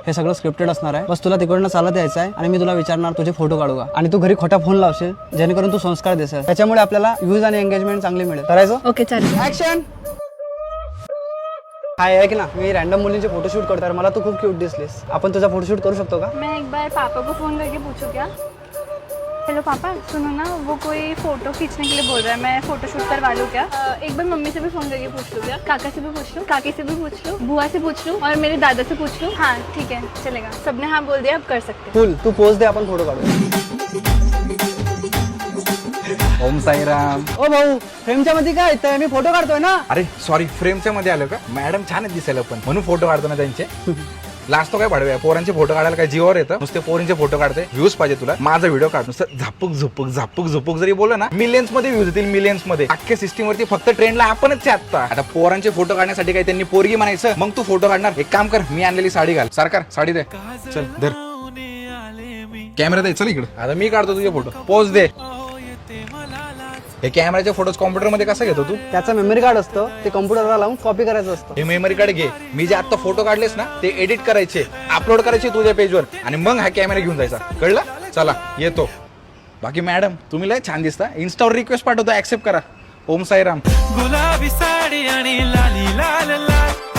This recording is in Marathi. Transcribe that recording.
हे सगळं स्क्रिप्टेड असणार आहे. बस तुला तिकडनं चालत यायचं आहे आणि मी तुला विचारणार तुझे फोटो काढू का, आणि तू घरी खोटा फोन लावशील जेणेकरून तू संस्कार देशील. त्याच्यामुळे आपल्याला व्ह्यूज आणि एंगेजमेंट चांगली मिळेल. करायचं? ओके चालेल. ऍक्शन. हाय, ऐक ना, मी रॅन्डम मुलींचे फोटोशूट करतो यार. मला तू खूप क्यूट दिसलीस. आपण तुझा फोटोशूट करू शकतो का? मैं एक बार पापा को फ़ोन करके पूछूं क्या? हेलो पापा, सुनो ना, वो कोई फ़ोटो खींचने के लिए बोल रहा है, मैं फ़ोटो शूट करवा लूँ क्या? एक बार मम्मी से भी फ़ोन करके पूछ लूँ क्या? काका से भी पूछ लूँ, काकी से भी पूछ लूँ, बुआ से पूछ लूँ और मेरे दादा से पूछ लूँ. हाँ ठीक है, चलेगा. सबने हाँ बोल दिया, अब कर सकते हैं. फुल तू पोज दे, आपण फोटो काढू. ओम साईराम. ओ भाऊ, फ्रेमच्या मध्ये काय येतंय? मी फोटो काढतोय ना. अरे सॉरी, फ्रेमच्या मध्ये आलं का? मॅडम छान दिसायला पण, म्हणून फोटो काढतो ना त्यांचे. लास्ट तो काय पाडव्या पोरांचे फोटो काढायला काय जीवावर येतं? नुसते पोरींचे फोटो काढते. व्ह्यूज पाहिजे तुला, माझा व्हिडिओ काढ. नुसतं झापूक झुपूक झापूक झुपूक जरी बोललं ना, मिलियन्स मध्ये व्ह्यूज येतील, मिलियन्स मध्ये. अख्ख्या सिस्टीम वरती फक्त ट्रेंडला आपणच आता पोरांचे फोटो काढण्यासाठी काय त्यांनी पोरगी म्हणायचं, मग तू फोटो काढणार. एक काम कर, मी आणलेली साडी घाल. सरकार साडी दे. चल धर कॅमेरा दे. चल इकडे, आता मी काढतो तुझे फोटो. पोज दे. हे कॅमेराचे फोटोज कॉम्प्युटर मध्ये कसं घेतो तू? त्याचं मेमरी कार्ड असतं, ते कॉम्प्युटरला लावून कॉपी करायचं असतं. हे मेमरी कार्ड घे. मी जे आता फोटो काढलेस ना, ते एडिट करायचे, अपलोड करायचे तुझ्या पेजवर, आणि मग हा कॅमेरा घेऊन जायचा. कळलं? चला येतो. बाकी मॅडम तुम्ही लय छान दिसता. इन्स्टावर रिक्वेस्ट पाठवतो, ऍक्सेप्ट करा. ओम साईराम. गुलाबी साडी आणि लाली लाल लाल